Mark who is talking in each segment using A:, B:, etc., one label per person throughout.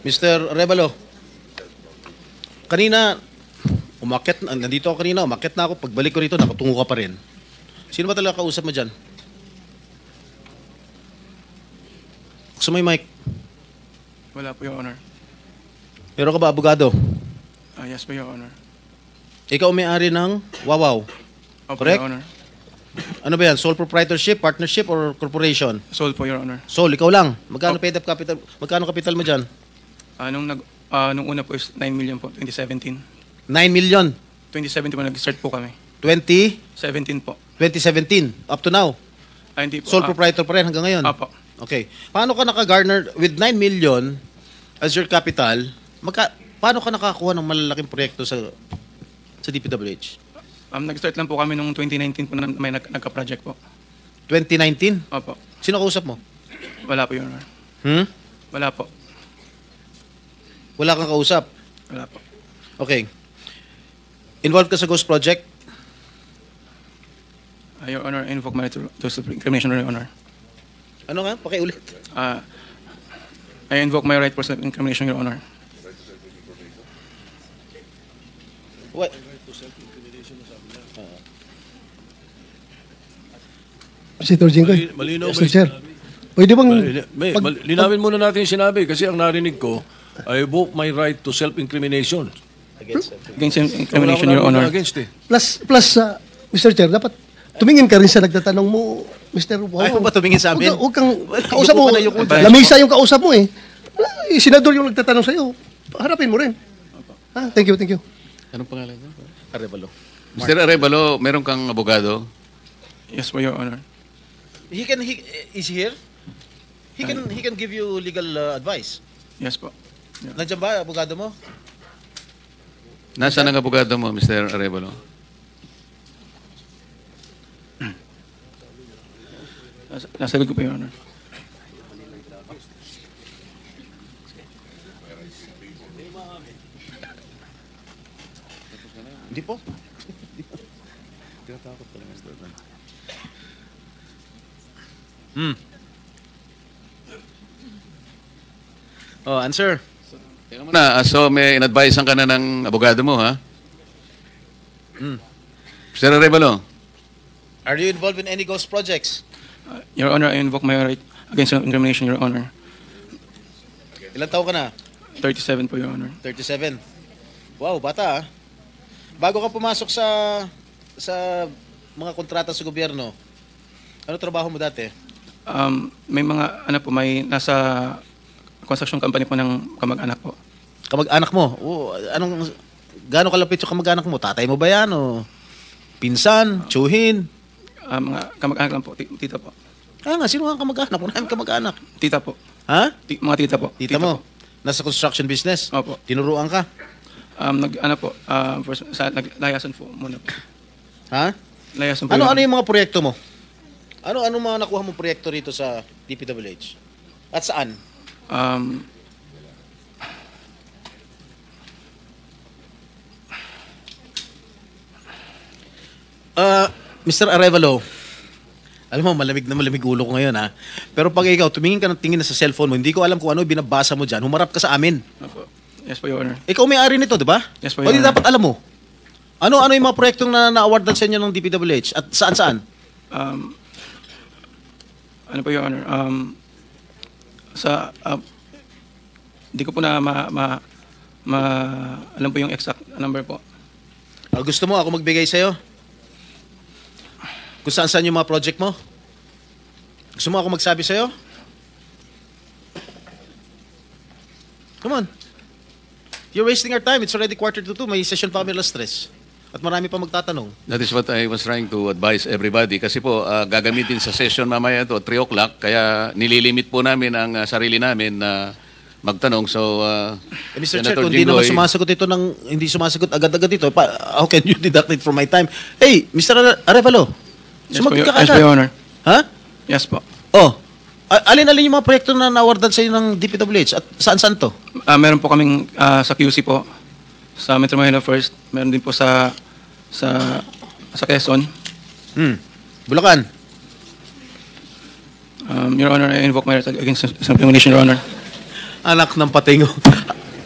A: Mr. Revalo, kanina, nandito ako kanina, umakyat na ako. Pagbalik ko rito, nakatungo ka pa rin. Sino ba talaga kausap mo dyan? Gusto mo yung mic?
B: Wala po, Your Honor.
A: Pero ka ba, abogado?
B: Yes po, Your Honor.
A: Ikaw may-ari ng Wawaw.
B: Opo,
A: Correct?
B: Your Honor.
A: Ano ba yan? Sole proprietorship, partnership, or corporation?
B: Sold po, Your Honor.
A: Sole, ikaw lang. Magkano paid up capital? Magkano capital mo dyan?
B: Nung una po is 9 million po, 2017.
A: 9 million.
B: 2017 po, nag-start po kami.
A: 2017.
B: 17 po.
A: Up to now.
B: Hindi po.
A: Sole proprietor pa rin hanggang ngayon.
B: Apo.
A: Okay. Paano ka naka-garner with 9 million as your capital? Paano ka nakakuha ng malalaking proyekto sa DPWH?
B: Nag-start lang po kami nung 2019 po na may nagka-project po.
A: 2019?
B: Opo.
A: Sino kausap mo?
B: Wala po, Your Honor. Wala po.
A: Wala kang kausap?
B: Wala po.
A: Okay. Involved ka sa Ghost Project?
B: Your Honor, I invoke my right to self-incrimination, Your Honor.
A: Ano nga? Pakiulit.
B: I invoke my right for self-incrimination, Your Honor.
A: What?
C: Senator Jinggoy.
D: Malinaw
C: Mr. Chair. Pwede bang...
D: linawin muna natin yung sinabi kasi ang narinig ko, I invoke my right to self-incrimination.
B: Against self-incrimination, Your Honor.
D: Against eh.
C: Plus, Mr. Chair, dapat tumingin ka rin sa nagtatanong mo, Mr. Wow.
A: Ayaw ba tumingin sa amin?
C: Huwag kang kausap mo.
A: Yuko ka na, yuko ka.
C: Lamisa yung kausap mo eh. Senador yung nagtatanong sa'yo. Harapin mo rin. Thank you, thank you.
E: Anong pangalan niya?
A: Arevalo.
E: Mr. Arevalo, meron kang abogado?
B: Yes po, Your Honor.
A: Is he here? He can give you legal advice.
B: Yes po. Yeah.
A: Nandiyan ba, abogado mo?
E: Nasaan ang abogado mo, Mr. Arevalo?
B: Nasagot ko po, Your Honor.
A: Hindi po. Oh, answer.
E: Teka muna, so may in-advisean ka na ng abogado mo, ha? Mr. Arevalo?
A: Are you involved in any ghost projects?
B: Your Honor, I invoke my right against self-incrimination, Your Honor.
A: Ilang taon ka na?
B: 37 po, Your Honor.
A: 37. Wow, bata ah. Bago ka pumasok sa mga kontrata sa gobyerno, ano trabaho mo dati?
B: May mga, may nasa construction company po ng kamag-anak po.
A: Kamag-anak mo? Gaano kalapit yung kamag-anak mo? Tatay mo ba yan? O pinsan? Tsuhin?
B: Mga kamag-anak lang po, tita po.
A: Nga, sino ang kamag-anak? Unahin kamag-anak.
B: Tita po.
A: Ha?
B: Mga tita po.
A: Tita mo?
B: Po.
A: Nasa construction business?
B: Opo.
A: Tinuruan ka?
B: Naglayasan po muna po.
A: Ha?
B: Layasan po.
A: Ano yung mga proyekto mo? Ano mga nakuha mo proyekto rito sa DPWH? At saan? Mr. Arevalo, alam mo, malamig ulo ko ngayon ha. Pero pag ikaw, tumingin ka ng tingin na sa cellphone mo, hindi ko alam kung ano binabasa mo dyan, humarap ka sa amin.
B: Opo. Yes po, Your Honor.
A: Ikaw may-ari nito, di ba?
B: Yes po,
A: O
B: Your
A: di
B: Honor.
A: dapat alam mo. Ano yung mga proyektong na-awardan sa inyo ng DPWH? At saan-saan?
B: Ano po, Your Honor? Hindi ko po na alam po yung exact number po.
A: Gusto mo ako magbigay sa'yo? Kung saan-saan yung mga project mo? Gusto mo ako magsabi sa'yo? Come on. You're wasting our time. It's already 1:45. May session pa kami alas 3. At marami pa magtatanong.
E: That is what I was trying to advise everybody. Kasi po, gagamitin sa session mamaya ito, 3 o'clock. Kaya nililimit po namin ang sarili namin na magtanong. So,
A: Mr. Chair,
E: Senator
A: kung hindi naman
E: Jinggoy,
A: sumasagot ito hindi sumasagot agad-agad ito, how can you deduct it from my time? Hey, Mr. Arevalo, sumagot ka
B: Yes po,
A: agad.
B: Your Honor.
A: Ha?
B: Yes po.
A: Oh, alin-alin yung mga proyekto na na-awardan sa'yo ng DPWH? At saan-saan to?
B: Meron po kaming sa QC po, sa Metro Manila First. Meron din po sa Quezon.
A: Bulacan.
B: Your Honor, I invoke my right against self-incrimination, Your Honor.
A: Anak ng patingo.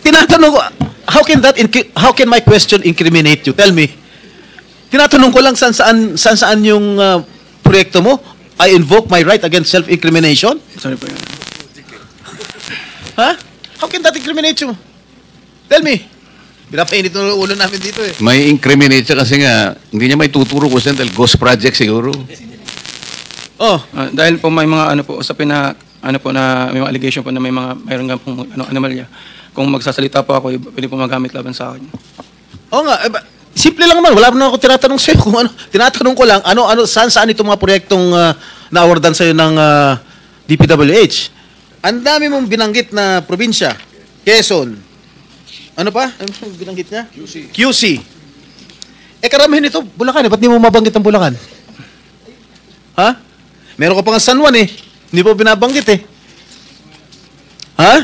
A: Tinatanong ko, how can my question incriminate you? Tell me. Tinatanong ko lang saan yung proyekto mo? I invoke my right against self-incrimination?
B: Sorry po, Your Honor.
A: Ha? How can that incriminate you? Tell me. Pinapainit ng ulo namin dito eh.
E: May incriminate siya kasi nga, hindi niya may tuturo kung saan dahil ghost project siguro.
A: Oh,
B: Dahil po may mga usapin na na may mga allegation po na mayroon nga pong anomalya. Kung magsasalita po ako, pwede po magamit laban sa akin.
A: oo nga. Simple lang naman. Wala na ako tinatanong sa'yo kung ano. Tinatanong ko lang, saan itong mga proyektong na-awardan sa'yo ng DPWH. Ang dami mong binanggit na probinsya. Quezon. Ano pa? Ano binanggit niya? QC. Karamihan ito, Bulacan eh. Ba't di mo mabanggit ang Bulacan? Ha? Meron ka pa nga San Juan eh. Hindi po binabanggit eh. Ha?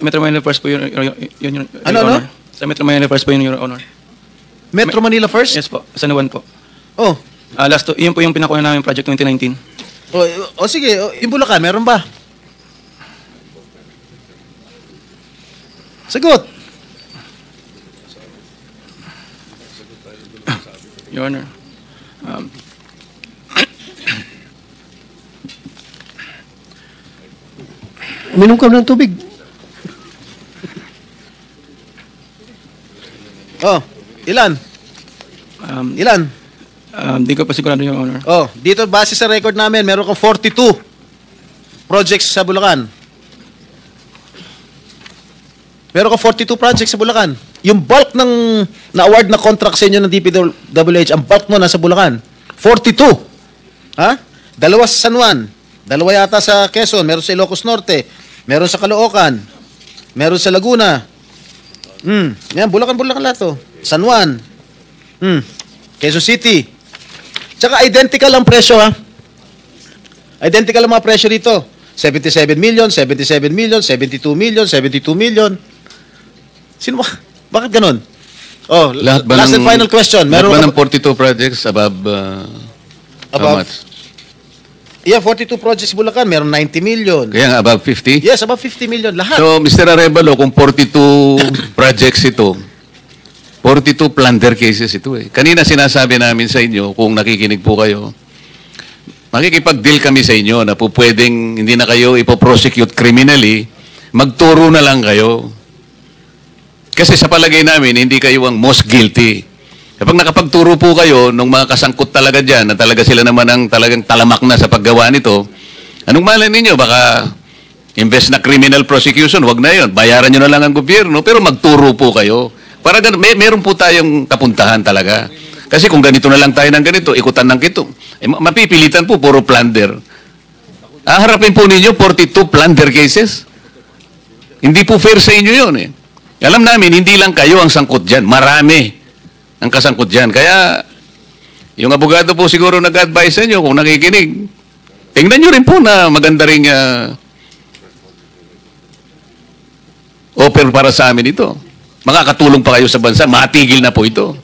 B: Metro Manila First po yun, Your
A: Ano?
B: Honor. Sa Metro Manila First po yun, Your Honor.
A: Metro Manila first?
B: Yes po, San Juan po.
A: Oh.
B: Yun po yung pinakuha namin project 2019.
A: O sige, yung Bulacan, meron ba? Sagot.
B: Your Honor.
C: Uminom ka ng tubig.
A: Oh, ilan? Ilan?
B: Di ko pa sigurado, Your Honor.
A: Oh, dito base sa record namin, meron kang 42 projects sa Bulacan. Meron kang 42 projects sa Bulacan. Yung bulk ng na-award na contract sa inyo ng DPWH, ang bulk mo nasa Bulacan. 42. Ha? Dalawa sa San Juan. Dalawa yata sa Quezon. Meron sa Ilocos Norte. Meron sa Caloocan. Meron sa Laguna. Yan, Bulacan lahat to. San Juan. Quezon City. Tsaka identical ang presyo, ha? Identical ang mga presyo dito. 77 million, 77 million, 72 million, 72 million. Sino ba? Bakit ganun? Oh,
E: Lahat ba
A: last and final question.
E: Lahat ba
A: ka
E: ng 42 projects above, how
A: Above?
E: much?
A: Yeah, 42 projects Bulacan, meron 90 million.
E: Kaya nga above 50?
A: Yes, about 50 million. Lahat.
E: So, Mr. Arevalo, kung 42 projects ito, 42 plunder cases ito eh. Kanina sinasabi namin sa inyo, kung nakikinig po kayo, makikipag-deal kami sa inyo na po pwedeng hindi na kayo ipoprosecute criminally, magturo na lang kayo. Kasi sa palagay namin, hindi kayo ang most guilty. Kapag nakapagturo po kayo ng mga kasangkot talaga dyan, na talaga sila naman ang talagang talamak na sa paggawa nito, anong malay ninyo? Baka imbes na criminal prosecution, wag na yun. Bayaran nyo na lang ang gobyerno, pero magturo po kayo. Para meron po tayong kapuntahan talaga. Kasi kung ganito na lang tayo ng ganito, ikutan ng kito, mapipilitan po, puro plunder. Harapin po ninyo, 42 plunder cases. Hindi po fair sa inyo yun eh. Alam namin, hindi lang kayo ang sangkot dyan. Marami ang kasangkot dyan. Kaya, yung abogado po siguro nag-advise sa inyo kung nakikinig. Tingnan nyo rin po na maganda rin offer para sa amin ito. Makakatulong pa kayo sa bansa. Matigil na po ito.